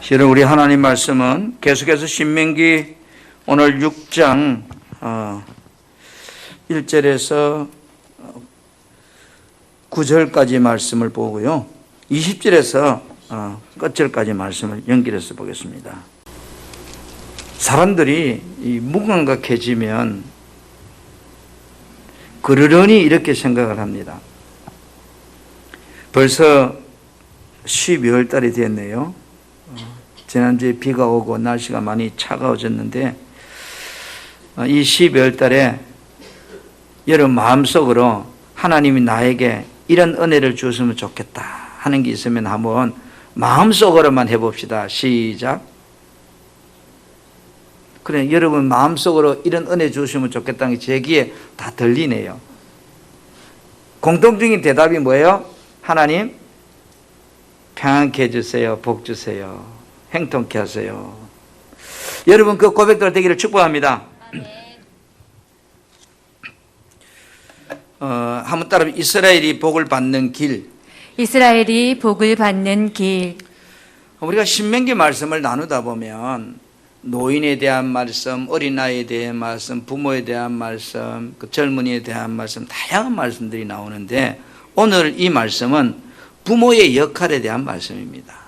실은 우리 하나님 말씀은 계속해서 신명기 오늘 6장 1절에서 9절까지 말씀을 보고요, 20절에서 끝절까지 말씀을 연결해서 보겠습니다. 사람들이 이 무감각해지면 그러려니 이렇게 생각을 합니다. 벌써 12월 달이 됐네요. 지난주에 비가 오고 날씨가 많이 차가워졌는데, 이 12월 달에 여러분 마음속으로 하나님이 나에게 이런 은혜를 주었으면 좋겠다 하는 게 있으면 한번 마음속으로만 해봅시다. 시작. 그래, 여러분 마음속으로 이런 은혜 주시면 좋겠다는 게 제 귀에 다 들리네요. 공통적인 대답이 뭐예요? 하나님 평안케 해주세요. 복 주세요. 행통케 하세요. 여러분 그 고백대로 되기를 축복합니다. 한번 따라 이스라엘이 복을 받는 길. 이스라엘이 복을 받는 길. 우리가 신명기 말씀을 나누다 보면 노인에 대한 말씀, 어린아이에 대한 말씀, 부모에 대한 말씀, 그 젊은이에 대한 말씀, 다양한 말씀들이 나오는데, 오늘 이 말씀은 부모의 역할에 대한 말씀입니다.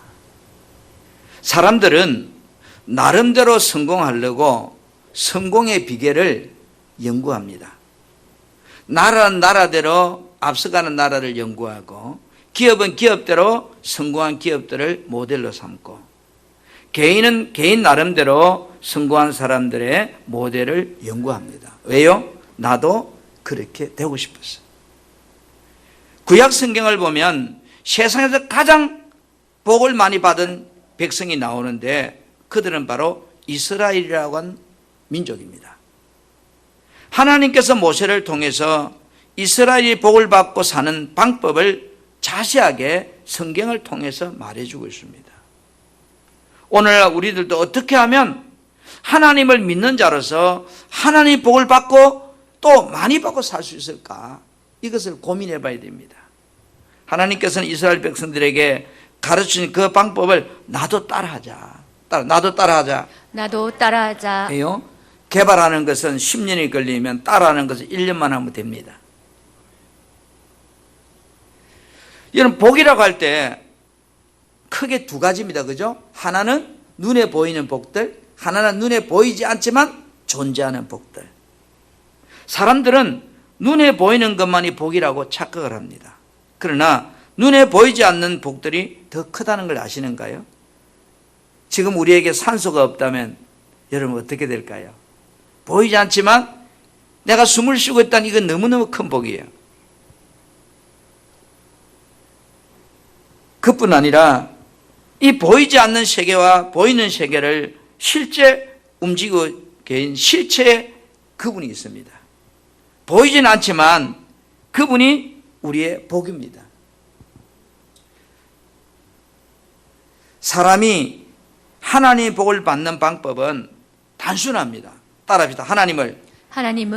사람들은 나름대로 성공하려고 성공의 비결을 연구합니다. 나라는 나라대로 앞서가는 나라를 연구하고, 기업은 기업대로 성공한 기업들을 모델로 삼고, 개인은 개인 나름대로 성공한 사람들의 모델을 연구합니다. 왜요? 나도 그렇게 되고 싶었어요. 구약 성경을 보면 세상에서 가장 복을 많이 받은 백성이 나오는데, 그들은 바로 이스라엘이라고 하는 민족입니다. 하나님께서 모세를 통해서 이스라엘이 복을 받고 사는 방법을 자세하게 성경을 통해서 말해주고 있습니다. 오늘날 우리들도 어떻게 하면 하나님을 믿는 자로서 하나님의 복을 받고 또 많이 받고 살 수 있을까? 이것을 고민해 봐야 됩니다. 하나님께서는 이스라엘 백성들에게 가르치는 그 방법을 나도 따라하자. 나도 따라하자. 나도 따라하자. 해요. 개발하는 것은 10년이 걸리면 따라하는 것은 1년만 하면 됩니다. 여러분 복이라고 할 때 크게 두 가지입니다. 그죠? 하나는 눈에 보이는 복들, 하나는 눈에 보이지 않지만 존재하는 복들. 사람들은 눈에 보이는 것만이 복이라고 착각을 합니다. 그러나 눈에 보이지 않는 복들이 더 크다는 걸 아시는가요? 지금 우리에게 산소가 없다면 여러분 어떻게 될까요? 보이지 않지만 내가 숨을 쉬고 있다는 이건 너무너무 큰 복이에요. 그뿐 아니라 이 보이지 않는 세계와 보이는 세계를 실제 움직이고 계신 실체의 그분이 있습니다. 보이진 않지만 그분이 우리의 복입니다. 사람이 하나님의 복을 받는 방법은 단순합니다. 따라합시다. 하나님을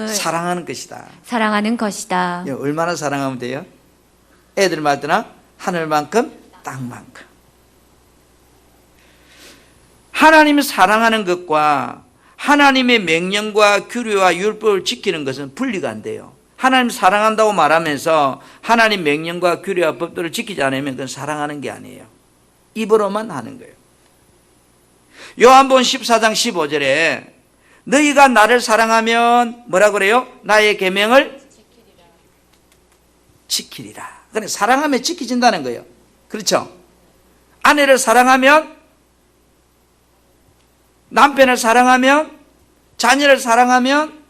사랑하는 것이다. 사랑하는 것이다. 얼마나 사랑하면 돼요? 애들 말때나 하늘만큼 땅만큼. 하나님을 사랑하는 것과 하나님의 명령과 규례와 율법을 지키는 것은 분리가 안 돼요. 하나님 사랑한다고 말하면서 하나님 명령과 규례와 법도를 지키지 않으면 그건 사랑하는 게 아니에요. 입으로만 하는 거예요. 요한복음 14장 15절에 너희가 나를 사랑하면 뭐라 그래요? 나의 계명을 지키리라. 그러니까 사랑하면 지켜진다는 거예요. 그렇죠? 아내를 사랑하면, 남편을 사랑하면, 자녀를 사랑하면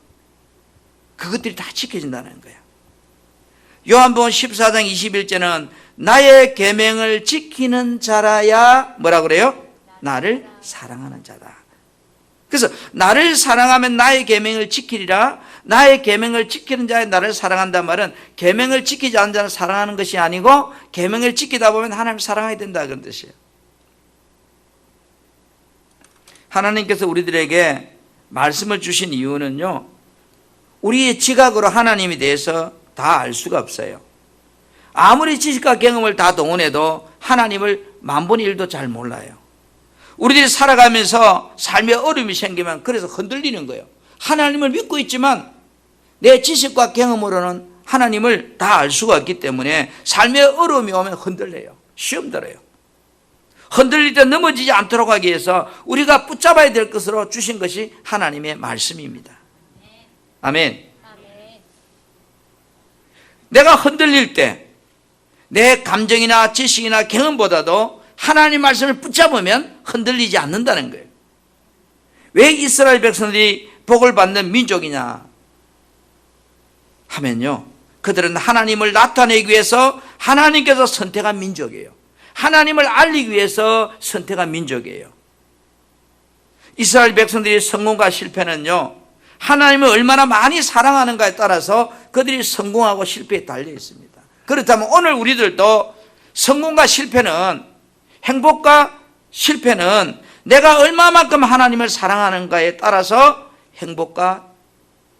그것들이 다 지켜진다는 거예요. 요한복음 14장 21절은 나의 계명을 지키는 자라야 뭐라 그래요? 나를 사랑하는 자다. 그래서 나를 사랑하면 나의 계명을 지키리라. 나의 계명을 지키는 자에 나를 사랑한다는 말은 계명을 지키지 않는 자를 사랑하는 것이 아니고 계명을 지키다 보면 하나님을 사랑해야 된다 그런 뜻이에요. 하나님께서 우리들에게 말씀을 주신 이유는요, 우리의 지각으로 하나님에 대해서 다 알 수가 없어요. 아무리 지식과 경험을 다 동원해도 하나님을 만분의 일도 잘 몰라요. 우리들이 살아가면서 삶에 어려움이 생기면 그래서 흔들리는 거예요. 하나님을 믿고 있지만 내 지식과 경험으로는 하나님을 다 알 수가 없기 때문에 삶에 어려움이 오면 흔들려요. 시험 들어요. 흔들릴 때 넘어지지 않도록 하기 위해서 우리가 붙잡아야 될 것으로 주신 것이 하나님의 말씀입니다. 아멘. 내가 흔들릴 때 내 감정이나 지식이나 경험보다도 하나님 말씀을 붙잡으면 흔들리지 않는다는 거예요. 왜 이스라엘 백성들이 복을 받는 민족이냐 하면요, 그들은 하나님을 나타내기 위해서 하나님께서 선택한 민족이에요. 하나님을 알리기 위해서 선택한 민족이에요. 이스라엘 백성들의 성공과 실패는요, 하나님을 얼마나 많이 사랑하는가에 따라서 그들이 성공하고 실패에 달려 있습니다. 그렇다면 오늘 우리들도 성공과 실패는, 행복과 실패는 내가 얼마만큼 하나님을 사랑하는가에 따라서 행복과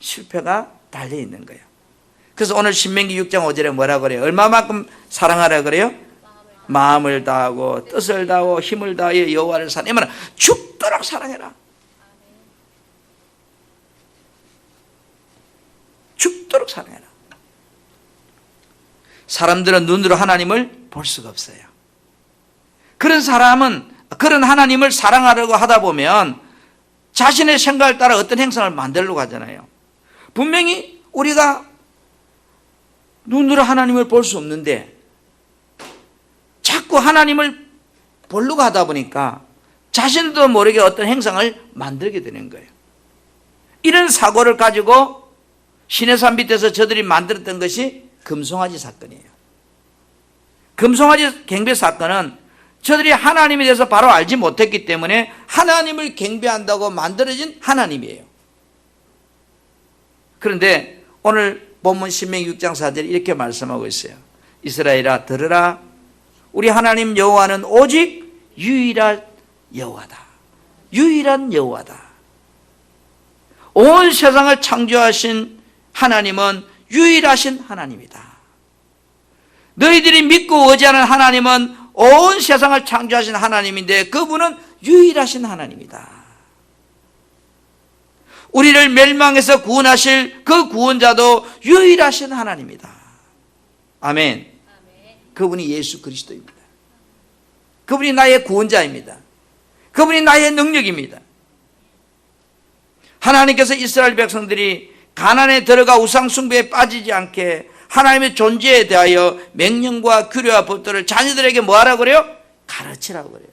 실패가 달려 있는 거예요. 그래서 오늘 신명기 6장 5절에 뭐라 그래요? 얼마만큼 사랑하라 그래요? 마음을 다하고 뜻을 다하고 힘을 다하여 여호와를 사랑하면 죽도록 사랑해라. 죽도록 사랑해라. 사람들은 눈으로 하나님을 볼 수가 없어요. 그런 사람은 그런 하나님을 사랑하려고 하다 보면 자신의 생각을 따라 어떤 행성을 만들려고 하잖아요. 분명히 우리가 눈으로 하나님을 볼 수 없는데 자꾸 하나님을 보려고 하다 보니까 자신도 모르게 어떤 행성을 만들게 되는 거예요. 이런 사고를 가지고 시내산 밑에서 저들이 만들었던 것이 금송아지 사건이에요. 금송아지 경배 사건은 저들이 하나님에 대해서 바로 알지 못했기 때문에 하나님을 경배한다고 만들어진 하나님이에요. 그런데 오늘 본문 신명기 6장 4절에 이렇게 말씀하고 있어요. 이스라엘아 들으라, 우리 하나님 여호와는 오직 유일한 여호와다. 유일한 여호와다. 온 세상을 창조하신 하나님은 유일하신 하나님이다. 너희들이 믿고 의지하는 하나님은 온 세상을 창조하신 하나님인데 그분은 유일하신 하나님이다. 우리를 멸망에서 구원하실 그 구원자도 유일하신 하나님이다. 아멘. 그분이 예수 그리스도입니다. 그분이 나의 구원자입니다. 그분이 나의 능력입니다. 하나님께서 이스라엘 백성들이 가나안에 들어가 우상 숭배에 빠지지 않게 하나님의 존재에 대하여 명령과 규례와 법도를 자녀들에게 뭐하라고 그래요? 가르치라고 그래요.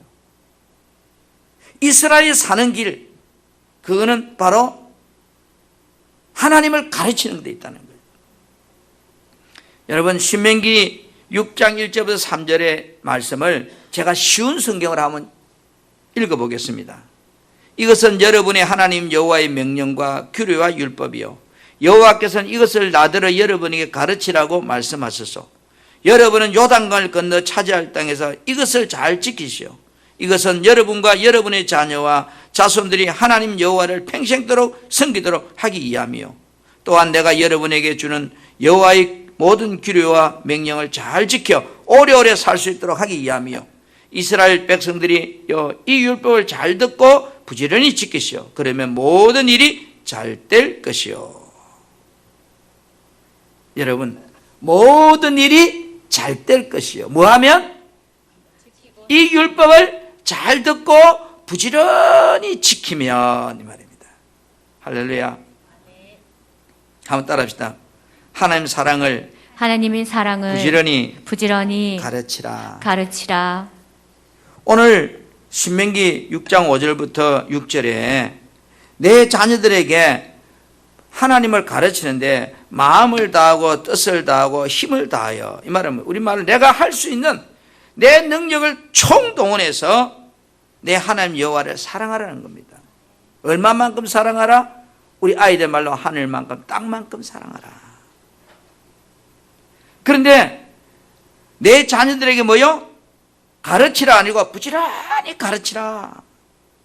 이스라엘이 사는 길, 그거는 바로 하나님을 가르치는 데 있다는 거예요. 여러분, 신명기 6장 1절부터 3절의 말씀을 제가 쉬운 성경을 한번 읽어보겠습니다. 이것은 여러분의 하나님 여호와의 명령과 규례와 율법이요, 여호와께서는 이것을 나더러 여러분에게 가르치라고 말씀하셨소. 여러분은 요단강을 건너 차지할 땅에서 이것을 잘 지키시오. 이것은 여러분과 여러분의 자녀와 자손들이 하나님 여호와를 평생도록 섬기도록 하기 위함이요, 또한 내가 여러분에게 주는 여호와의 모든 규례와 명령을 잘 지켜 오래오래 살 수 있도록 하기 위함이요, 이스라엘 백성들이 이 율법을 잘 듣고 부지런히 지키시오. 그러면 모든 일이 잘 될 것이요. 여러분, 모든 일이 잘 될 것이요. 뭐하면? 이 율법을 잘 듣고 부지런히 지키면, 이 말입니다. 할렐루야. 한번 따라합시다. 하나님의 사랑을 부지런히 가르치라. 오늘 신명기 6장 5절부터 6절에 내 자녀들에게 하나님을 가르치는데 마음을 다하고 뜻을 다하고 힘을 다하여, 이 말은 우리말로 내가 할 수 있는 내 능력을 총동원해서 내 하나님 여호와를 사랑하라는 겁니다. 얼마만큼 사랑하라? 우리 아이들 말로 하늘만큼 땅만큼 사랑하라. 그런데 내 자녀들에게 뭐요? 가르치라 아니고 부지런히 가르치라.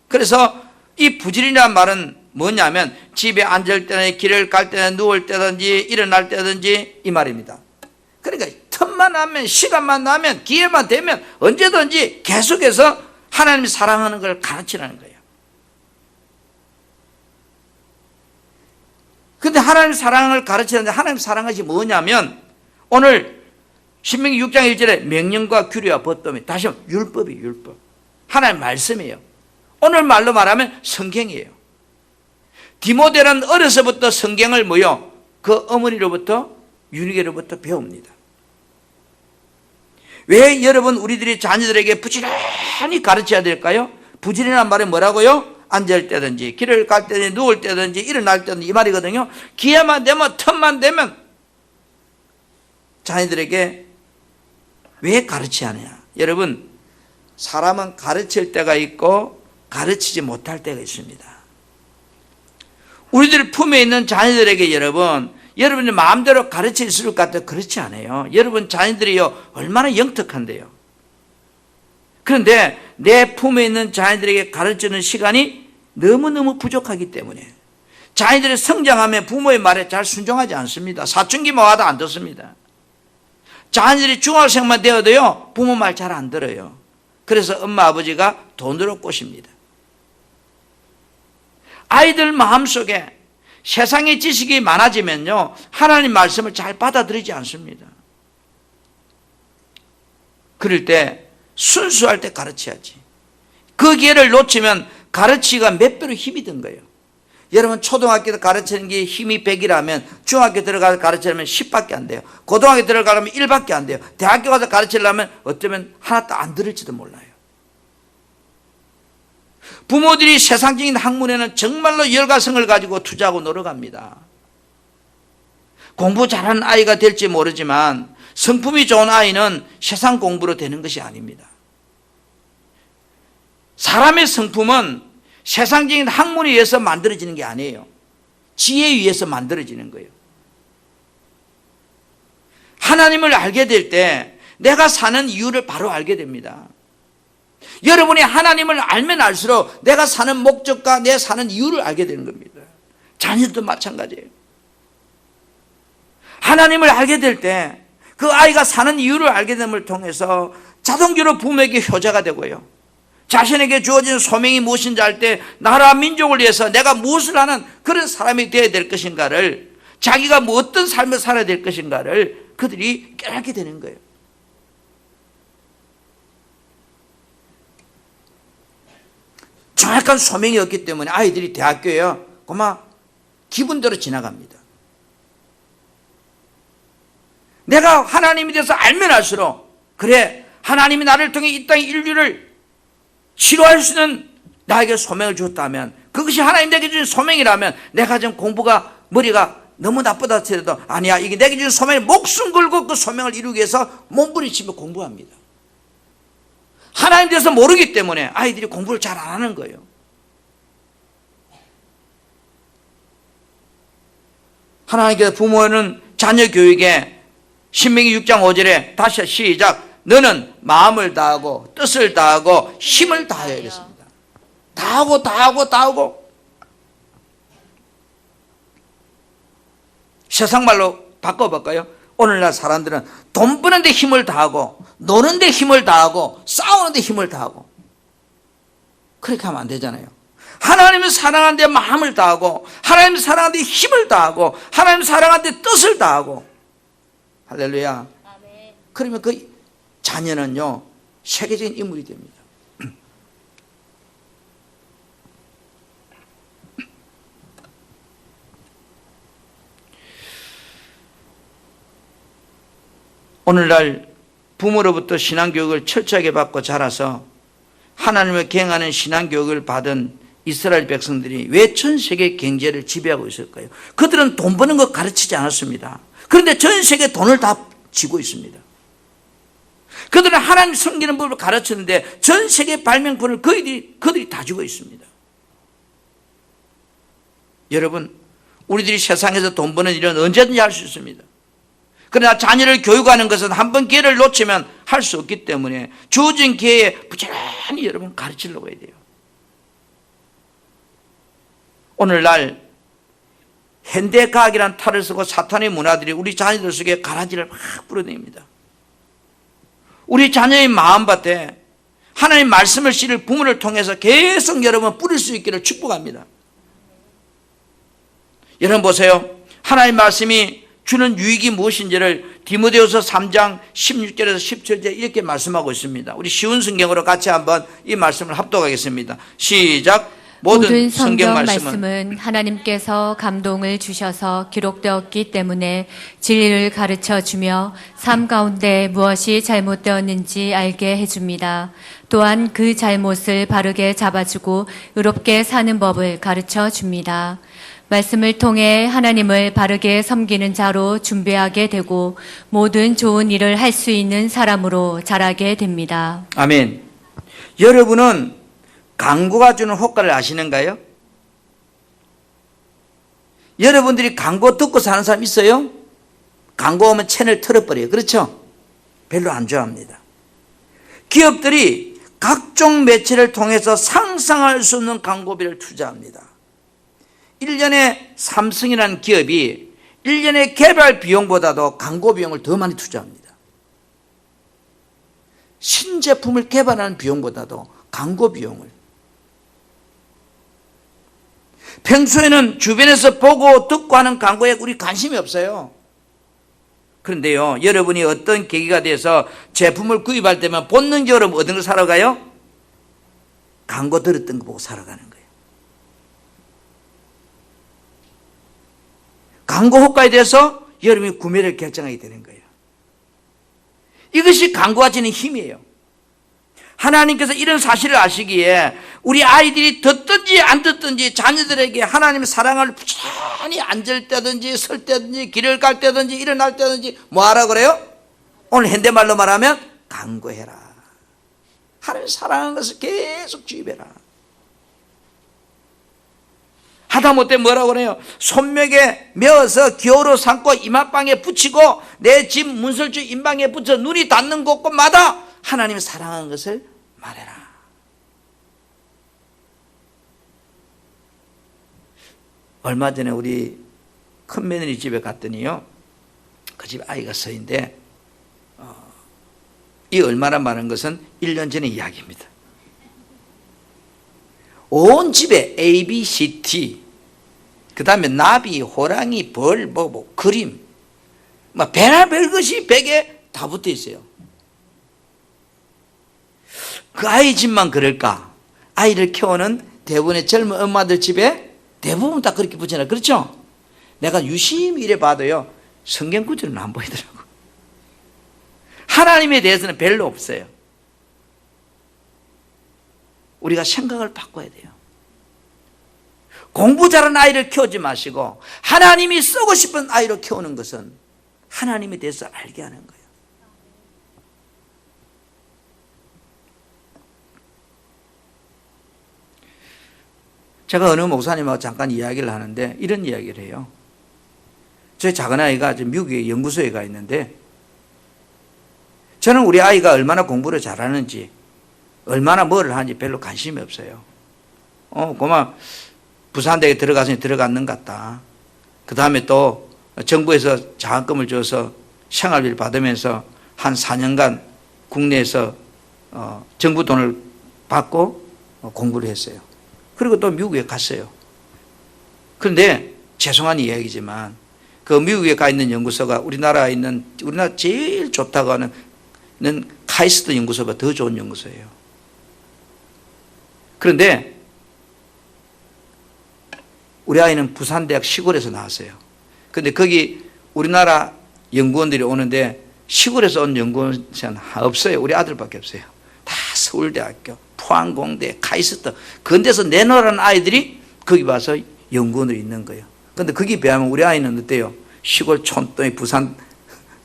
그래서 이 부지런이라는 말은 뭐냐면 집에 앉을 때는, 길을 갈 때는, 누울 때든지 일어날 때든지 이 말입니다. 그러니까 틈만 나면, 시간만 나면, 기회만 되면 언제든지 계속해서 하나님이 사랑하는 걸 가르치라는 거예요. 근데 하나님 사랑을 가르치는데 하나님 사랑한 것이 뭐냐면 오늘 신명기 6장 1절에 명령과 규례와 법도면 다시 한번 율법이에요. 율법. 하나님 말씀이에요. 오늘 말로 말하면 성경이에요. 디모데는 어려서부터 성경을 뭐요? 그 어머니로부터 유니게로부터 배웁니다. 왜 여러분 우리들이 자녀들에게 부지런히 가르쳐야 될까요? 부지런한 말이 뭐라고요? 앉을 때든지 길을 갈 때든지 누울 때든지 일어날 때든지 이 말이거든요. 기회만 되면 틈만 되면 자녀들에게 왜 가르쳐야 하느냐? 여러분 사람은 가르칠 때가 있고 가르치지 못할 때가 있습니다. 우리들 품에 있는 자녀들에게 여러분이 마음대로 가르칠 수 있을 것 같아요. 그렇지 않아요. 여러분 자녀들이요 얼마나 영특한데요. 그런데 내 품에 있는 자녀들에게 가르치는 시간이 너무너무 부족하기 때문에 자녀들이 성장하면 부모의 말에 잘 순종하지 않습니다. 사춘기만 와도 안 듣습니다. 자녀들이 중학생만 되어도요 부모 말 잘 안 들어요. 그래서 엄마 아버지가 돈으로 꼬십니다. 아이들 마음속에 세상의 지식이 많아지면요 하나님 말씀을 잘 받아들이지 않습니다. 그럴 때 순수할 때 가르쳐야지. 그 기회를 놓치면 가르치기가 몇 배로 힘이 든 거예요. 여러분 초등학교 때 가르치는 게 힘이 100이라면 중학교 들어가서 가르치려면 10밖에 안 돼요. 고등학교 들어가려면 1밖에 안 돼요. 대학교 가서 가르치려면 어쩌면 하나도 안 들을지도 몰라요. 부모들이 세상적인 학문에는 정말로 열과성을 가지고 투자하고 노력합니다. 공부 잘하는 아이가 될지 모르지만 성품이 좋은 아이는 세상 공부로 되는 것이 아닙니다. 사람의 성품은 세상적인 학문에 의해서 만들어지는 게 아니에요. 지혜에 의해서 만들어지는 거예요. 하나님을 알게 될 때 내가 사는 이유를 바로 알게 됩니다. 여러분이 하나님을 알면 알수록 내가 사는 목적과 내 사는 이유를 알게 되는 겁니다. 자녀도 마찬가지예요. 하나님을 알게 될 때 그 아이가 사는 이유를 알게 됨을 통해서 자동적으로 부모에게 효자가 되고요. 자신에게 주어진 소명이 무엇인지 알 때 나라 민족을 위해서 내가 무엇을 하는 그런 사람이 되어야 될 것인가를 자기가 뭐 어떤 삶을 살아야 될 것인가를 그들이 깨닫게 되는 거예요. 정확한 소명이 없기 때문에 아이들이 대학교에요 그만 기분대로 지나갑니다. 내가 하나님에 대해서 알면 알수록 그래 하나님이 나를 통해 이 땅의 인류를 치료할 수 있는 나에게 소명을 줬다면 그것이 하나님 내게 주신 소명이라면 내가 지금 공부가 머리가 너무 나쁘다 하더라도 아니야 이게 내게 주신 소명이 목숨 걸고 그 소명을 이루기 위해서 몸부림치며 공부합니다. 하나님에 대해서 모르기 때문에 아이들이 공부를 잘 안 하는 거예요. 하나님께서 부모는 자녀 교육에 신명기 6장 5절에 다시 시작 너는 마음을 다하고 뜻을 다하고 힘을 다해야 되겠습니다. 다하고 세상 말로 바꿔볼까요? 오늘날 사람들은 돈 버는 데 힘을 다하고 노는 데 힘을 다하고 싸우는 데 힘을 다하고 그렇게 하면 안 되잖아요. 하나님을 사랑하는 데 마음을 다하고 하나님을 사랑하는 데 힘을 다하고 하나님을 사랑하는 데 뜻을 다하고 할렐루야. 그러면 그 자녀는요 세계적인 인물이 됩니다. 오늘날 부모로부터 신앙교육을 철저하게 받고 자라서 하나님을 경외하는 신앙교육을 받은 이스라엘 백성들이 왜 전 세계 경제를 지배하고 있을까요? 그들은 돈 버는 거 가르치지 않았습니다. 그런데 전 세계 돈을 다 쥐고 있습니다. 그들은 하나님 섬기는 법을 가르쳤는데 전 세계 발명품을 그들이 다 쥐고 있습니다. 여러분 우리들이 세상에서 돈 버는 일은 언제든지 할 수 있습니다. 그러나 자녀를 교육하는 것은 한 번 기회를 놓치면 할 수 없기 때문에 주어진 기회에 부지런히 여러분 가르치려고 해야 돼요. 오늘날 현대과학이라는 탈을 쓰고 사탄의 문화들이 우리 자녀들 속에 가라지를 막 뿌려냅니다. 우리 자녀의 마음밭에 하나님 말씀을 실을 부모를 통해서 계속 여러분 뿌릴 수 있기를 축복합니다. 여러분 보세요. 하나님 말씀이 주는 유익이 무엇인지를 디모데후서 3장 16절에서 17절 이렇게 말씀하고 있습니다. 우리 쉬운 성경으로 같이 한번 이 말씀을 합독하겠습니다. 시작. 모든 성경 말씀은 하나님께서 감동을 주셔서 기록되었기 때문에 진리를 가르쳐 주며 삶 가운데 무엇이 잘못되었는지 알게 해줍니다. 또한 그 잘못을 바르게 잡아주고 의롭게 사는 법을 가르쳐 줍니다. 말씀을 통해 하나님을 바르게 섬기는 자로 준비하게 되고 모든 좋은 일을 할 수 있는 사람으로 자라게 됩니다. 아멘. 여러분은 광고가 주는 효과를 아시는가요? 여러분들이 광고 듣고 사는 사람 있어요? 광고 오면 채널 틀어버려요. 그렇죠? 별로 안 좋아합니다. 기업들이 각종 매체를 통해서 상상할 수 없는 광고비를 투자합니다. 1년에 삼성이라는 기업이 1년의 개발 비용보다도 광고 비용을 더 많이 투자합니다. 신제품을 개발하는 비용보다도 광고 비용을. 평소에는 주변에서 보고 듣고 하는 광고에 우리 관심이 없어요. 그런데요, 여러분이 어떤 계기가 돼서 제품을 구입할 때면 본능적으로 어떤 걸 사러 가요? 광고 들었던 거 보고 사러 가는 거예요. 광고 효과에 대해서 여러분이 구매를 결정하게 되는 거예요. 이것이 광고가 주는 힘이에요. 하나님께서 이런 사실을 아시기에 우리 아이들이 듣든지 안 듣든지 자녀들에게 하나님의 사랑을 부지런히 앉을 때든지 설 때든지 길을 갈 때든지 일어날 때든지 뭐 하라 그래요? 오늘 현대말로 말하면 광고해라. 하나님 사랑하는 것을 계속 주입해라. 하다못해 뭐라고 그래요? 손목에 메어서 기호로 삼고 이마방에 붙이고 내 집 문설주 인방에 붙여 눈이 닿는 곳곳마다 하나님의 사랑하는 것을 말해라. 얼마 전에 우리 큰 며느리 집에 갔더니요, 그 집 아이가 서인데 이 얼마나 많은 것은 1년 전의 이야기입니다. 온 집에 A, B, C, T, 그 다음에 나비, 호랑이, 벌, 그림, 별별 것이 벽에 다 붙어 있어요. 그 아이 집만 그럴까? 아이를 키우는 대부분의 젊은 엄마들 집에 대부분 다 그렇게 붙여놔. 그렇죠? 내가 유심히 이래 봐도요, 성경 구절은 안 보이더라고. 하나님에 대해서는 별로 없어요. 우리가 생각을 바꿔야 돼요. 공부 잘하는 아이를 키우지 마시고 하나님이 쓰고 싶은 아이로 키우는 것은 하나님에 대해서 알게 하는 거예요. 제가 어느 목사님하고 잠깐 이야기를 하는데 이런 이야기를 해요. 저희 작은 아이가 미국에 연구소에 가 있는데 저는 우리 아이가 얼마나 공부를 잘하는지 얼마나 뭐를 하는지 별로 관심이 없어요. 그만 부산대에 들어갔는 것 같다. 그 다음에 또 정부에서 장학금을 줘서 생활비를 받으면서 한 4년간 국내에서 정부 돈을 받고 공부를 했어요. 그리고 또 미국에 갔어요. 그런데 죄송한 이야기지만 그 미국에 가 있는 연구소가 우리나라 제일 좋다고 하는 카이스트 연구소가 더 좋은 연구소예요. 그런데 우리 아이는 부산대학 시골에서 나왔어요. 그런데 거기 우리나라 연구원들이 오는데 시골에서 온 연구원은 없어요. 우리 아들밖에 없어요. 다 서울대학교, 포항공대, 카이스트 그런 데서 내놓으라는 아이들이 거기 와서 연구원으로 있는 거예요. 그런데 거기 비하면 우리 아이는 어때요? 시골 촌놈이 부산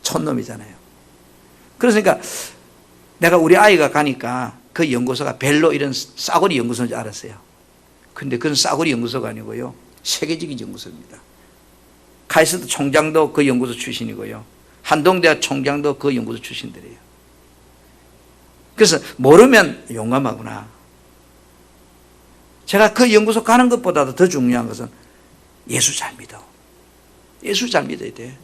촌놈이잖아요. 그러니까 내가 우리 아이가 가니까 그 연구소가 별로 이런 싸구리 연구소인 줄 알았어요. 근데 그건 싸구리 연구소가 아니고요, 세계적인 연구소입니다. 카이스트 총장도 그 연구소 출신이고요, 한동대학 총장도 그 연구소 출신들이에요. 그래서 모르면 용감하구나. 제가 그 연구소 가는 것보다도 더 중요한 것은 예수 잘 믿어. 예수 잘 믿어야 돼.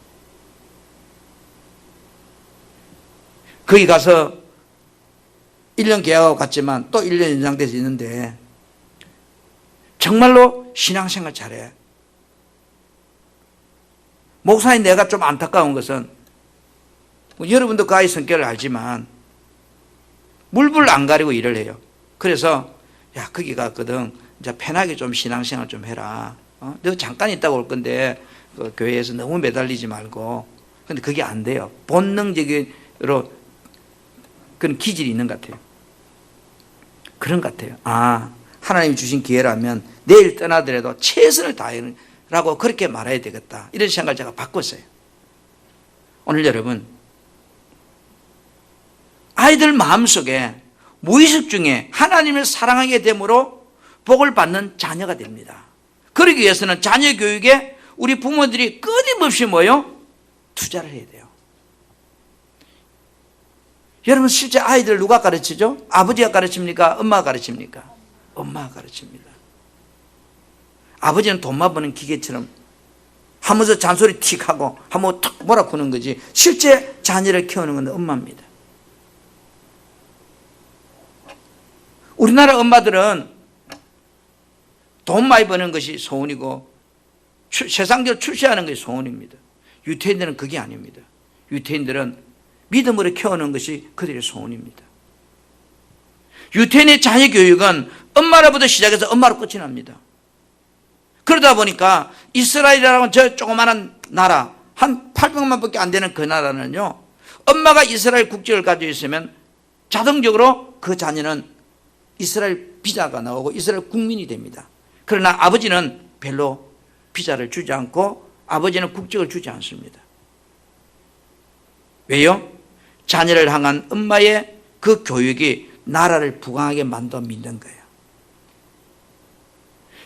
거기 가서 1년 계약하고 갔지만 또 1년 연장돼서 있는데 정말로 신앙생활 잘해. 목사님 내가 좀 안타까운 것은 여러분도 그 아이 성격을 알지만 물불 안 가리고 일을 해요. 그래서 야 거기 갔거든 이제 편하게 좀 신앙생활 좀 해라. 너 잠깐 있다가 올 건데 그 교회에서 너무 매달리지 말고. 근데 그게 안 돼요. 본능적으로 그런 기질이 있는 것 같아요. 그런 것 같아요. 하나님이 주신 기회라면 내일 떠나더라도 최선을 다하라고 그렇게 말해야 되겠다. 이런 생각을 제가 바꿨어요. 오늘 여러분 아이들 마음속에 무의식 중에 하나님을 사랑하게 됨으로 복을 받는 자녀가 됩니다. 그러기 위해서는 자녀 교육에 우리 부모들이 끊임없이 투자를 해야 돼요. 여러분 실제 아이들 누가 가르치죠? 아버지가 가르칩니까? 엄마가 가르칩니까? 엄마가 가르칩니다. 아버지는 돈만 버는 기계처럼 하면서 잔소리 틱 하고 한번 탁 몰아쿠는 거지 실제 자녀를 키우는 건 엄마입니다. 우리나라 엄마들은 돈 많이 버는 것이 소원이고 세상적으로 출세하는 것이 소원입니다. 유태인들은 그게 아닙니다. 유태인들은 믿음으로 키우는 것이 그들의 소원입니다. 유태인의 자녀 교육은 엄마로부터 시작해서 엄마로 끝이 납니다. 그러다 보니까 이스라엘이라는 저 조그마한 나라 한 800만 밖에 안 되는 그 나라는요 엄마가 이스라엘 국적을 가지고 있으면 자동적으로 그 자녀는 이스라엘 비자가 나오고 이스라엘 국민이 됩니다. 그러나 아버지는 별로 비자를 주지 않고 아버지는 국적을 주지 않습니다. 왜요? 자녀를 향한 엄마의 그 교육이 나라를 부강하게 만들어 믿는 거예요.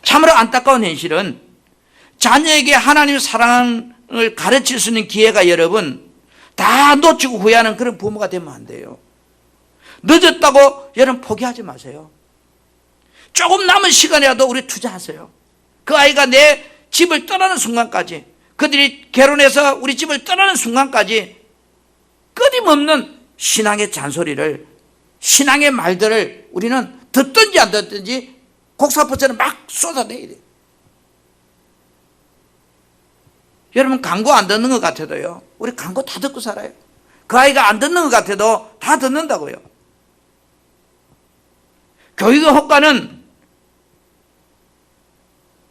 참으로 안타까운 현실은 자녀에게 하나님 사랑을 가르칠 수 있는 기회가 여러분 다 놓치고 후회하는 그런 부모가 되면 안 돼요. 늦었다고 여러분 포기하지 마세요. 조금 남은 시간이라도 우리 투자하세요. 그 아이가 내 집을 떠나는 순간까지 그들이 결혼해서 우리 집을 떠나는 순간까지 끊임없는 신앙의 잔소리를 신앙의 말들을 우리는 듣든지 안 듣든지 곡사포처럼 막 쏟아내야 돼요. 여러분 광고 안 듣는 것 같아도요 우리 광고 다 듣고 살아요. 그 아이가 안 듣는 것 같아도 다 듣는다고요. 교육의 효과는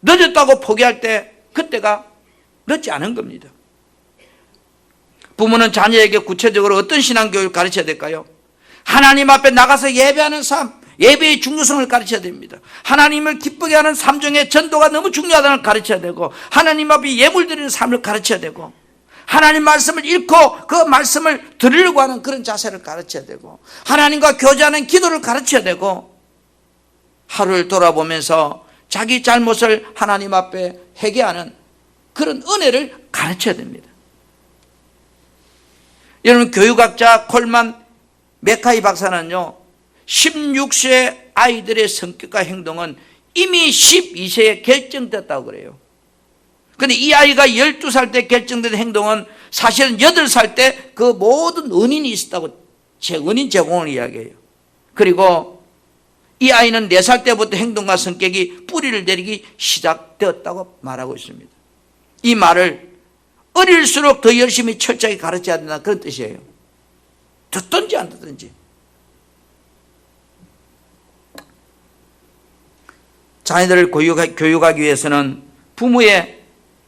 늦었다고 포기할 때 그때가 늦지 않은 겁니다. 부모는 자녀에게 구체적으로 어떤 신앙교육을 가르쳐야 될까요? 하나님 앞에 나가서 예배하는 삶, 예배의 중요성을 가르쳐야 됩니다. 하나님을 기쁘게 하는 삶 중에 전도가 너무 중요하다는 걸 가르쳐야 되고 하나님 앞에 예물 드리는 삶을 가르쳐야 되고 하나님 말씀을 읽고 그 말씀을 들으려고 하는 그런 자세를 가르쳐야 되고 하나님과 교제하는 기도를 가르쳐야 되고 하루를 돌아보면서 자기 잘못을 하나님 앞에 회개하는 그런 은혜를 가르쳐야 됩니다. 여러분 교육학자 콜만 메카이 박사는요 16세 아이들의 성격과 행동은 이미 12세에 결정됐다고 그래요. 그런데 이 아이가 12살 때 결정된 행동은 사실은 8살 때 그 모든 원인이 있었다고 원인 제공을 이야기해요. 그리고 이 아이는 4살 때부터 행동과 성격이 뿌리를 내리기 시작되었다고 말하고 있습니다. 이 말을 어릴수록 더 열심히 철저하게 가르쳐야 된다 그런 뜻이에요. 듣든지 안 듣든지. 자녀들을 교육하기 위해서는 부모의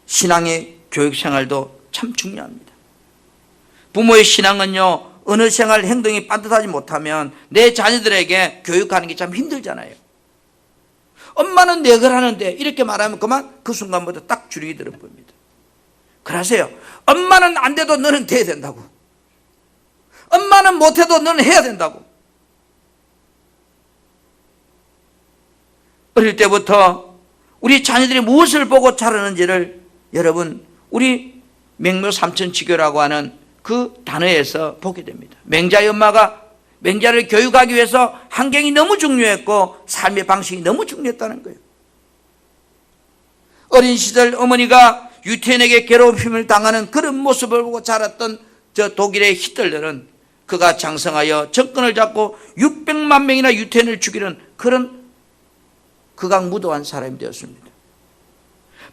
신앙의 교육 생활도 참 중요합니다. 부모의 신앙은요 어느 생활 행동이 빠듯하지 못하면 내 자녀들에게 교육하는 게 참 힘들잖아요. 엄마는 내 걸 하는데 이렇게 말하면 그만 그 순간부터 딱 줄이 들어봅니다. 그러세요. 엄마는 안 돼도 너는 돼야 된다고. 엄마는 못해도 너는 해야 된다고. 어릴 때부터 우리 자녀들이 무엇을 보고 자라는지를 여러분 우리 맹묘 삼천지교라고 하는 그 단어에서 보게 됩니다. 맹자의 엄마가 맹자를 교육하기 위해서 환경이 너무 중요했고 삶의 방식이 너무 중요했다는 거예요. 어린 시절 어머니가 유태인에게 괴롭힘을 당하는 그런 모습을 보고 자랐던 저 독일의 히틀러는 그가 장성하여 정권을 잡고 600만 명이나 유태인을 죽이는 그런 극악무도한 사람이 되었습니다.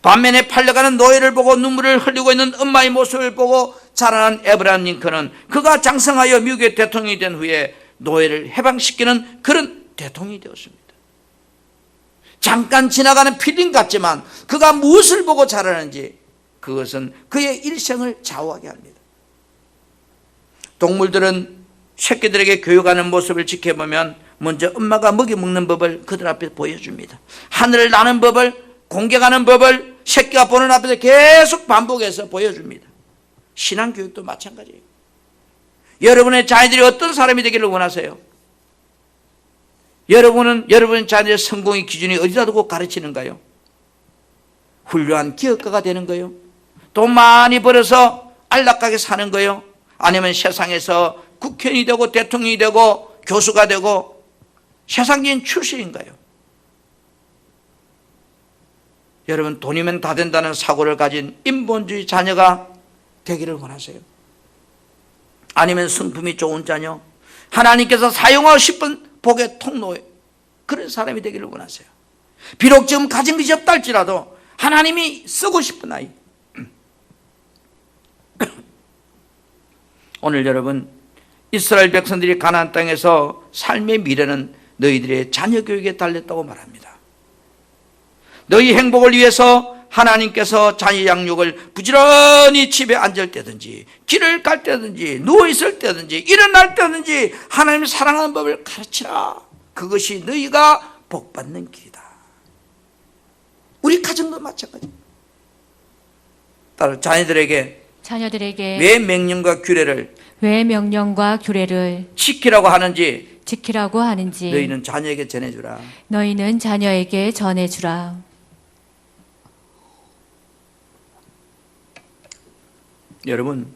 반면에 팔려가는 노예를 보고 눈물을 흘리고 있는 엄마의 모습을 보고 자라난 에브라함 링컨은 그가 장성하여 미국의 대통령이 된 후에 노예를 해방시키는 그런 대통령이 되었습니다. 잠깐 지나가는 필름 같지만 그가 무엇을 보고 자라는지 그것은 그의 일생을 좌우하게 합니다. 동물들은 새끼들에게 교육하는 모습을 지켜보면 먼저 엄마가 먹이 먹는 법을 그들 앞에 보여줍니다. 하늘을 나는 법을, 공격하는 법을 새끼가 보는 앞에서 계속 반복해서 보여줍니다. 신앙교육도 마찬가지예요. 여러분의 자녀들이 어떤 사람이 되기를 원하세요? 여러분은 여러분의 자녀의 성공의 기준이 어디다 두고 가르치는가요? 훌륭한 기업가가 되는 거요? 돈 많이 벌어서 안락하게 사는 거요? 아니면 세상에서 국회의원이 되고 대통령이 되고 교수가 되고 세상적인 출세인가요? 여러분, 돈이면 다 된다는 사고를 가진 인본주의 자녀가 되기를 원하세요? 아니면 성품이 좋은 자녀, 하나님께서 사용하고 싶은 복의 통로, 그런 사람이 되기를 원하세요? 비록 지금 가진 것이 없다 할지라도 하나님이 쓰고 싶은 아이. 오늘 여러분, 이스라엘 백성들이 가나안 땅에서 삶의 미래는 너희들의 자녀 교육에 달렸다고 말합니다. 너희 행복을 위해서 하나님께서 자녀 양육을 부지런히 집에 앉을 때든지 길을 갈 때든지 누워있을 때든지 일어날 때든지 하나님의 사랑하는 법을 가르치라. 그것이 너희가 복받는 길이다. 우리 가정도 마찬가지입니다. 따로 자녀들에게 왜 명령과 규례를 지키라고 하는지 너희는 자녀에게 전해주라. 여러분,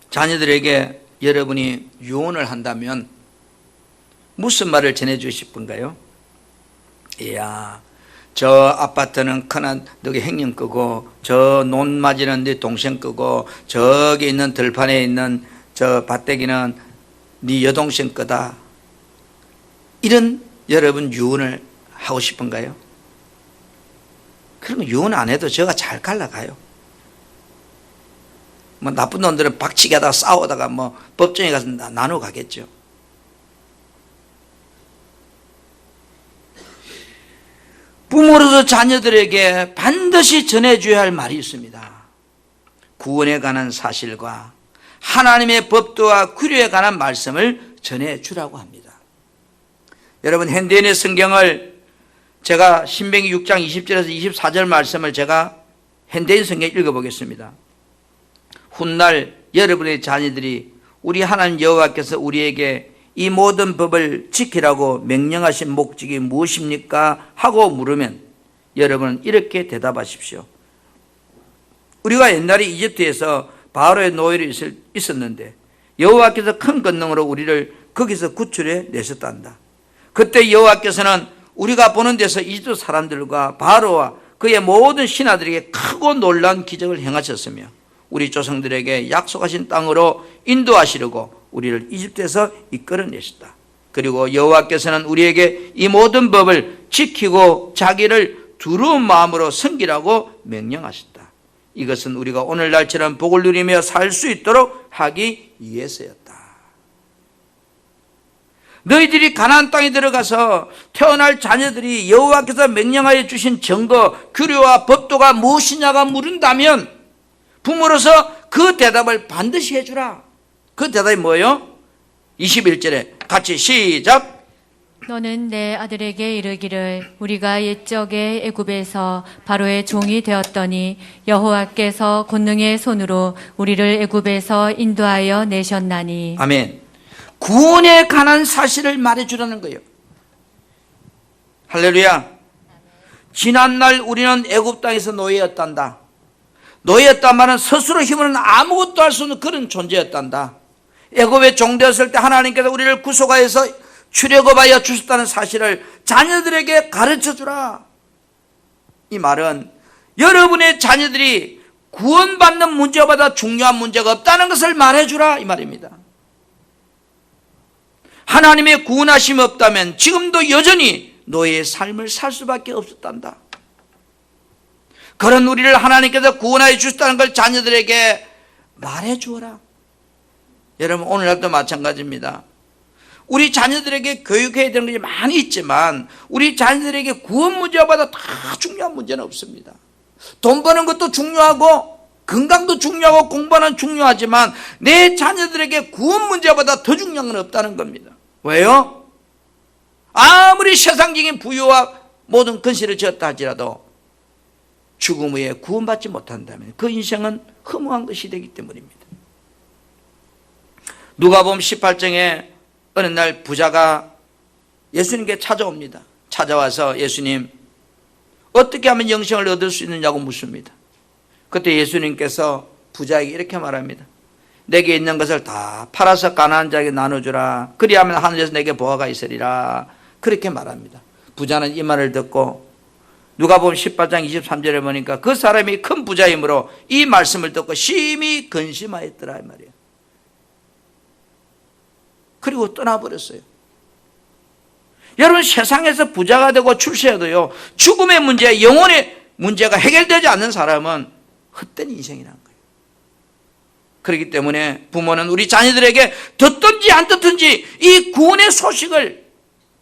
자녀들에게 여러분이 유언을 한다면 무슨 말을 전해주고 싶은가요? 이야, 저 아파트는 큰한 너희 형님 거고, 저 논맞이는 네 동생 거고, 저기 있는 들판에 있는 저 밭대기는 네 여동생 거다. 이런 여러분 유언을 하고 싶은가요? 그러면 유언 안 해도 저가 잘 갈라가요. 뭐 나쁜 놈들은 박치기 하다가 싸우다가 뭐 법정에 가서 나눠 가겠죠. 부모로서 자녀들에게 반드시 전해줘야 할 말이 있습니다. 구원에 관한 사실과 하나님의 법도와 규례에 관한 말씀을 전해주라고 합니다. 여러분, 현대인의 성경을 제가 신명기 6장 20절에서 24절 말씀을 제가 현대인 성경 읽어보겠습니다. 훗날 여러분의 자녀들이 우리 하나님 여호와께서 우리에게 이 모든 법을 지키라고 명령하신 목적이 무엇입니까? 하고 물으면 여러분은 이렇게 대답하십시오. 우리가 옛날에 이집트에서 바로의 노예로 있었는데 여호와께서 큰 권능으로 우리를 거기서 구출해 내셨단다. 그때 여호와께서는 우리가 보는 데서 이집트 사람들과 바로와 그의 모든 신하들에게 크고 놀라운 기적을 행하셨으며 우리 조상들에게 약속하신 땅으로 인도하시려고 우리를 이집트에서 이끌어내셨다. 그리고 여호와께서는 우리에게 이 모든 법을 지키고 자기를 두려운 마음으로 섬기라고 명령하셨다. 이것은 우리가 오늘날처럼 복을 누리며 살 수 있도록 하기 위해서였다. 너희들이 가나안 땅에 들어가서 태어날 자녀들이 여호와께서 명령하여 주신 증거, 규례와 법도가 무엇이냐가 물은다면 부모로서 그 대답을 반드시 해주라. 그 대답이 뭐예요? 21절에 같이 시작. 너는 내 아들에게 이르기를 우리가 옛적에 애굽에서 바로의 종이 되었더니 여호와께서 권능의 손으로 우리를 애굽에서 인도하여 내셨나니. 아멘. 구원에 관한 사실을 말해주라는 거예요. 할렐루야. 지난날 우리는 애굽 땅에서 노예였단다. 노예였단 말은 스스로 힘으로는 아무것도 할 수 없는 그런 존재였단다. 애굽에 종되었을 때 하나님께서 우리를 구속하여서 출애굽하여 주셨다는 사실을 자녀들에게 가르쳐주라. 이 말은 여러분의 자녀들이 구원받는 문제보다 중요한 문제가 없다는 것을 말해주라 이 말입니다. 하나님의 구원하심이 없다면 지금도 여전히 노예의 삶을 살 수밖에 없었단다. 그런 우리를 하나님께서 구원하여 주셨다는 걸 자녀들에게 말해 주어라. 여러분, 오늘날도 마찬가지입니다. 우리 자녀들에게 교육해야 되는 것이 많이 있지만 우리 자녀들에게 구원 문제보다 다 중요한 문제는 없습니다. 돈 버는 것도 중요하고 건강도 중요하고 공부는 중요하지만 내 자녀들에게 구원 문제보다 더 중요한 건 없다는 겁니다. 왜요? 아무리 세상적인 부유와 모든 근시를 지었다 할지라도 죽음 후에 구원받지 못한다면 그 인생은 허무한 것이 되기 때문입니다. 누가복음 18장에 어느 날 부자가 예수님께 찾아옵니다. 찾아와서 예수님, 어떻게 하면 영생을 얻을 수 있느냐고 묻습니다. 그때 예수님께서 부자에게 이렇게 말합니다. 내게 있는 것을 다 팔아서 가난한 자에게 나눠주라. 그리하면 하늘에서 내게 보화가 있으리라. 그렇게 말합니다. 부자는 이 말을 듣고 누가복음 18장 23절에 보니까 그 사람이 큰 부자이므로 이 말씀을 듣고 심히 근심하였더라 이 말이에요. 그리고 떠나버렸어요. 여러분, 세상에서 부자가 되고 출세해도요, 죽음의 문제, 영혼의 문제가 해결되지 않는 사람은 헛된 인생이라는 거예요. 그렇기 때문에 부모는 우리 자녀들에게 듣든지 안 듣든지 이 구원의 소식을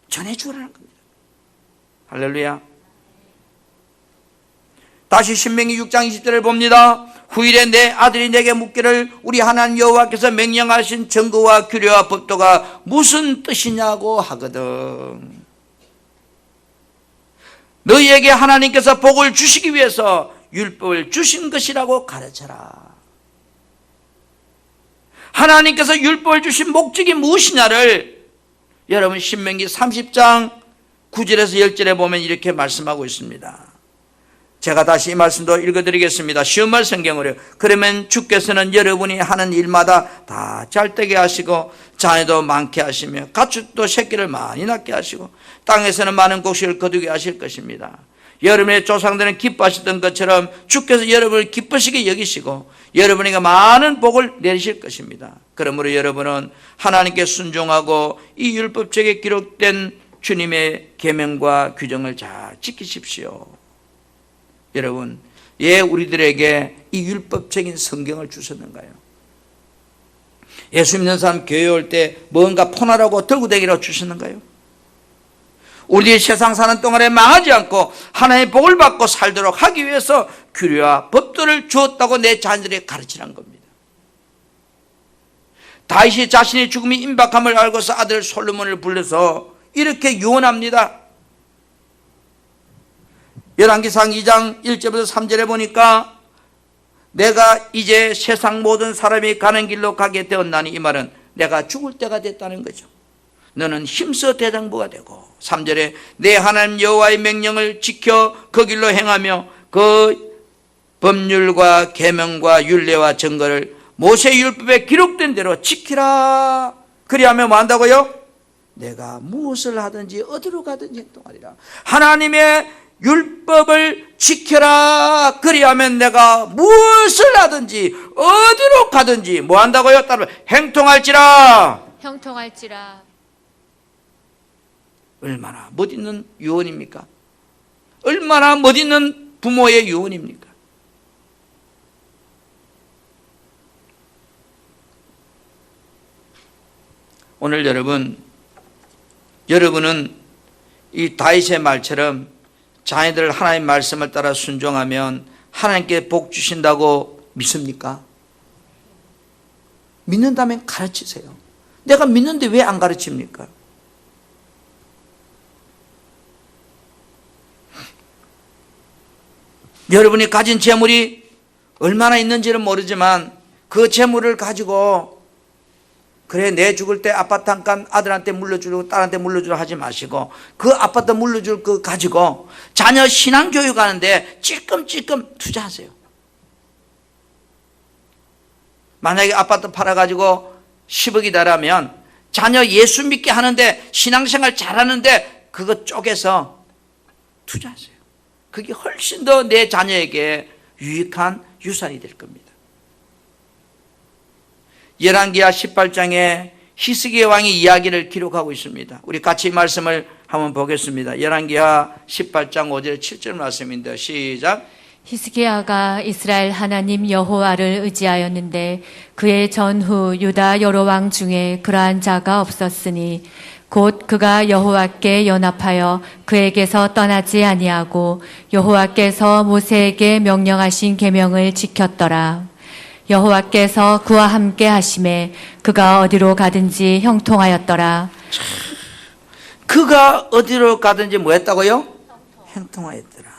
전해주라는 겁니다. 할렐루야. 다시 신명기 6장 20절을 봅니다. 후일에 내 아들이 내게 묻기를 우리 하나님 여호와께서 명령하신 증거와 규례와 법도가 무슨 뜻이냐고 하거든. 너희에게 하나님께서 복을 주시기 위해서 율법을 주신 것이라고 가르쳐라. 하나님께서 율법을 주신 목적이 무엇이냐를 여러분 신명기 30장 9절에서 10절에 보면 이렇게 말씀하고 있습니다. 제가 다시 이 말씀도 읽어드리겠습니다. 쉬운 말 성경으로. 그러면 주께서는 여러분이 하는 일마다 다 잘되게 하시고 자녀도 많게 하시며 가축도 새끼를 많이 낳게 하시고 땅에서는 많은 곡식을 거두게 하실 것입니다. 여러분의 조상들은 기뻐하셨던 것처럼 주께서 여러분을 기쁘시게 여기시고 여러분에게 많은 복을 내리실 것입니다. 그러므로 여러분은 하나님께 순종하고 이 율법책에 기록된 주님의 계명과 규정을 잘 지키십시오. 여러분, 왜 우리들에게 이 율법적인 성경을 주셨는가요? 예수 믿는 사람 교회 올 때 뭔가 포나라고 들고 다니라고 주셨는가요? 우리 세상 사는 동안에 망하지 않고 하나님의 복을 받고 살도록 하기 위해서 규례와 법도를 주었다고 내 자녀들에게 가르치라는 겁니다. 다윗이 자신의 죽음이 임박함을 알고서 아들 솔로몬을 불러서 이렇게 유언합니다. 열왕기상 2장 1절부터 3절에 보니까 내가 이제 세상 모든 사람이 가는 길로 가게 되었나니, 이 말은 내가 죽을 때가 됐다는 거죠. 너는 힘써 대장부가 되고, 3절에 내 하나님 여호와의 명령을 지켜 그 길로 행하며 그 법률과 계명과 율례와 증거를 모세 율법에 기록된 대로 지키라. 그리하면 뭐 한다고요? 내가 무엇을 하든지 어디로 가든지 행동하리라. 하나님의 율법을 지켜라. 그리하면 내가 무엇을 하든지 어디로 가든지 뭐 한다고요? 따로 행통할지라. 형통할지라. 얼마나 멋있는 유언입니까? 얼마나 멋있는 부모의 유언입니까? 오늘 여러분은 이 다윗의 말처럼 자녀들 하나님의 말씀을 따라 순종하면 하나님께 복 주신다고 믿습니까? 믿는다면 가르치세요. 내가 믿는데 왜 안 가르칩니까? 여러분이 가진 재물이 얼마나 있는지는 모르지만 그 재물을 가지고 그래 내 죽을 때 아파트 한 칸 아들한테 물려주고 딸한테 물려주려 하지 마시고 그 아파트 물려줄 거 가지고 자녀 신앙교육 하는데 찔끔찔끔 투자하세요. 만약에 아파트 팔아가지고 10억이 달하면 자녀 예수 믿게 하는데 신앙생활 잘하는데 그거 쪼개서 투자하세요. 그게 훨씬 더 내 자녀에게 유익한 유산이 될 겁니다. 열왕기하 18장에 히스기야 왕의 이야기를 기록하고 있습니다. 우리 같이 말씀을 한번 보겠습니다. 열왕기하 18장 5절 7절 말씀인데 시작. 히스기야가 이스라엘 하나님 여호와를 의지하였는데 그의 전후 유다 여러 왕 중에 그러한 자가 없었으니 곧 그가 여호와께 연합하여 그에게서 떠나지 아니하고 여호와께서 모세에게 명령하신 계명을 지켰더라. 여호와께서 그와 함께 하심에 그가 어디로 가든지 형통하였더라. 그가 어디로 가든지 뭐 했다고요? 형통하였더라.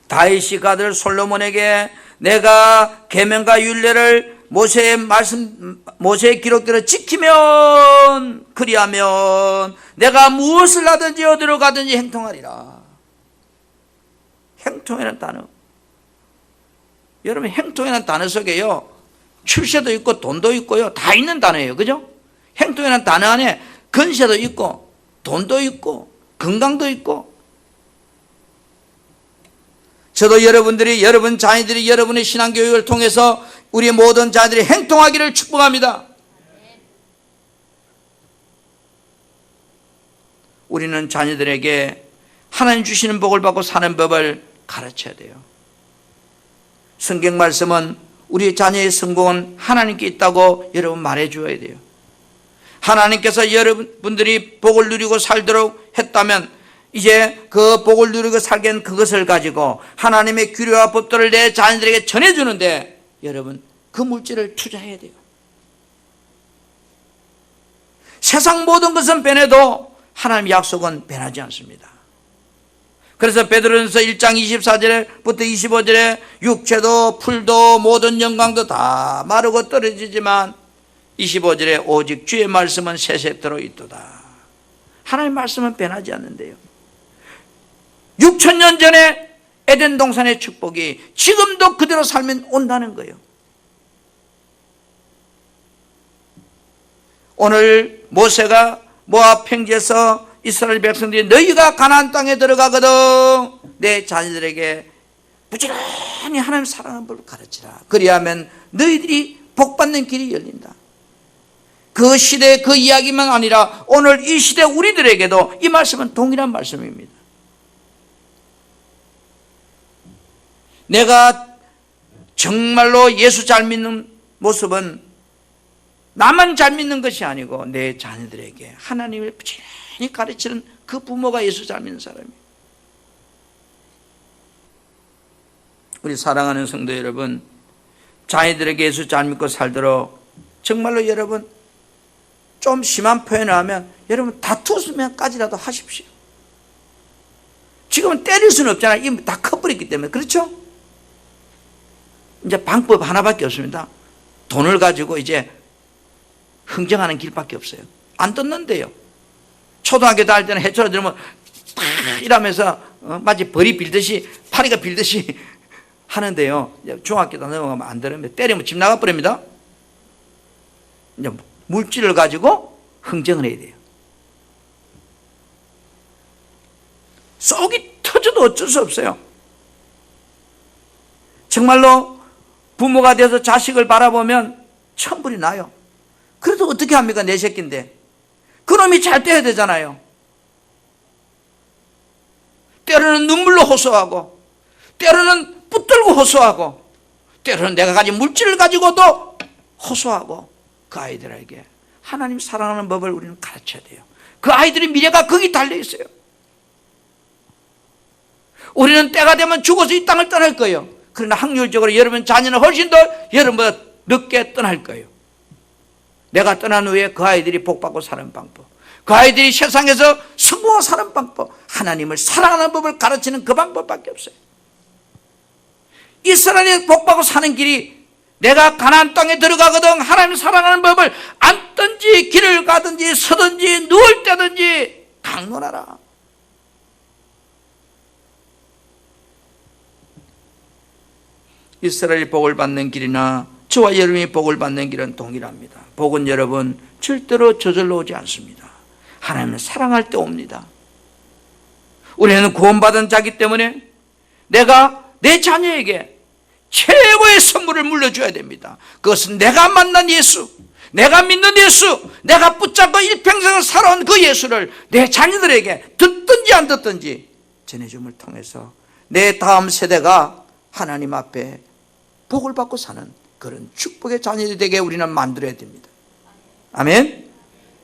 다윗이 가들 솔로몬에게 내가 계명과 율례를 모세의 기록대로 지키면 그리하면 내가 무엇을 하든지 어디로 가든지 형통하리라. 형통이라는 단어, 여러분, 형통이라는 단어 속에요 출세도 있고 돈도 있고요, 다 있는 단어예요. 그죠? 형통이라는 단어 안에 건세도 있고 돈도 있고 건강도 있고. 저도 여러분 자녀들이 여러분의 신앙교육을 통해서 우리 모든 자녀들이 행통하기를 축복합니다. 우리는 자녀들에게 하나님 주시는 복을 받고 사는 법을 가르쳐야 돼요. 성경 말씀은 우리 자녀의 성공은 하나님께 있다고 여러분 말해 주어야 돼요. 하나님께서 여러분들이 복을 누리고 살도록 했다면 이제 그 복을 누리고 살게 한 그것을 가지고 하나님의 규례와 법도를 내 자녀들에게 전해주는데 여러분 그 물질을 투자해야 돼요. 세상 모든 것은 변해도 하나님의 약속은 변하지 않습니다. 그래서 베드로전서 1장 24절부터 25절에 육체도 풀도 모든 영광도 다 마르고 떨어지지만 25절에 오직 주의 말씀은 세세토록 있도다. 하나님의 말씀은 변하지 않는데요. 6,000년 전에 에덴 동산의 축복이 지금도 그대로 살면 온다는 거예요. 오늘 모세가 모압 평지에서 이스라엘 백성들이 너희가 가나안 땅에 들어가거든 내 자녀들에게 부지런히 하나님 사랑하는 법을 가르치라. 그리하면 너희들이 복받는 길이 열린다. 그 시대 그 이야기만 아니라 오늘 이 시대 우리들에게도 이 말씀은 동일한 말씀입니다. 내가 정말로 예수 잘 믿는 모습은 나만 잘 믿는 것이 아니고 내 자녀들에게 하나님을 부지런히 가르치는 그 부모가 예수 잘 믿는 사람이에요. 우리 사랑하는 성도 여러분, 자녀들에게 예수 잘 믿고 살도록 정말로 여러분 좀 심한 표현을 하면 여러분 다투면까지라도 하십시오. 지금은 때릴 수는 없잖아요. 이미 다 커버렸기 때문에. 그렇죠? 이제 방법 하나밖에 없습니다. 돈을 가지고 이제 흥정하는 길밖에 없어요. 안 떴는데요. 초등학교 다닐 때는 해초를 들으면 팍 이러면서 마치 벌이 빌듯이 파리가 빌듯이 하는데요. 중학교 다 넘어가면 안 되는데 때리면 집 나가버립니다. 이제 물질을 가지고 흥정을 해야 돼요. 속이 터져도 어쩔 수 없어요. 정말로 부모가 돼서 자식을 바라보면 천불이 나요. 그래도 어떻게 합니까? 내 새끼인데. 그놈이 잘 떼야 되잖아요. 때로는 눈물로 호소하고 때로는 붙들고 호소하고 때로는 내가 가진 물질을 가지고도 호소하고 그 아이들에게 하나님 사랑하는 법을 우리는 가르쳐야 돼요. 그 아이들의 미래가 거기 달려 있어요. 우리는 때가 되면 죽어서 이 땅을 떠날 거예요. 그러나 확률적으로 여러분 자녀는 훨씬 더 여러분보다 늦게 떠날 거예요. 내가 떠난 후에 그 아이들이 복받고 사는 방법, 그 아이들이 세상에서 성공하고 사는 방법, 하나님을 사랑하는 법을 가르치는 그 방법밖에 없어요. 이스라엘이 복받고 사는 길이 내가 가나안 땅에 들어가거든 하나님을 사랑하는 법을 앉든지 길을 가든지 서든지 누울 때든지 강론하라. 이스라엘이 복을 받는 길이나 저와 여러분이 복을 받는 길은 동일합니다. 복은 여러분 절대로 저절로 오지 않습니다. 하나님을 사랑할 때 옵니다. 우리는 구원받은 자기 때문에 내가 내 자녀에게 최고의 선물을 물려줘야 됩니다. 그것은 내가 만난 예수, 내가 믿는 예수, 내가 붙잡고 일평생을 살아온 그 예수를 내 자녀들에게 듣든지 안 듣든지 전해줌을 통해서 내 다음 세대가 하나님 앞에 복을 받고 사는 그런 축복의 자녀들이 되게 우리는 만들어야 됩니다. 아멘.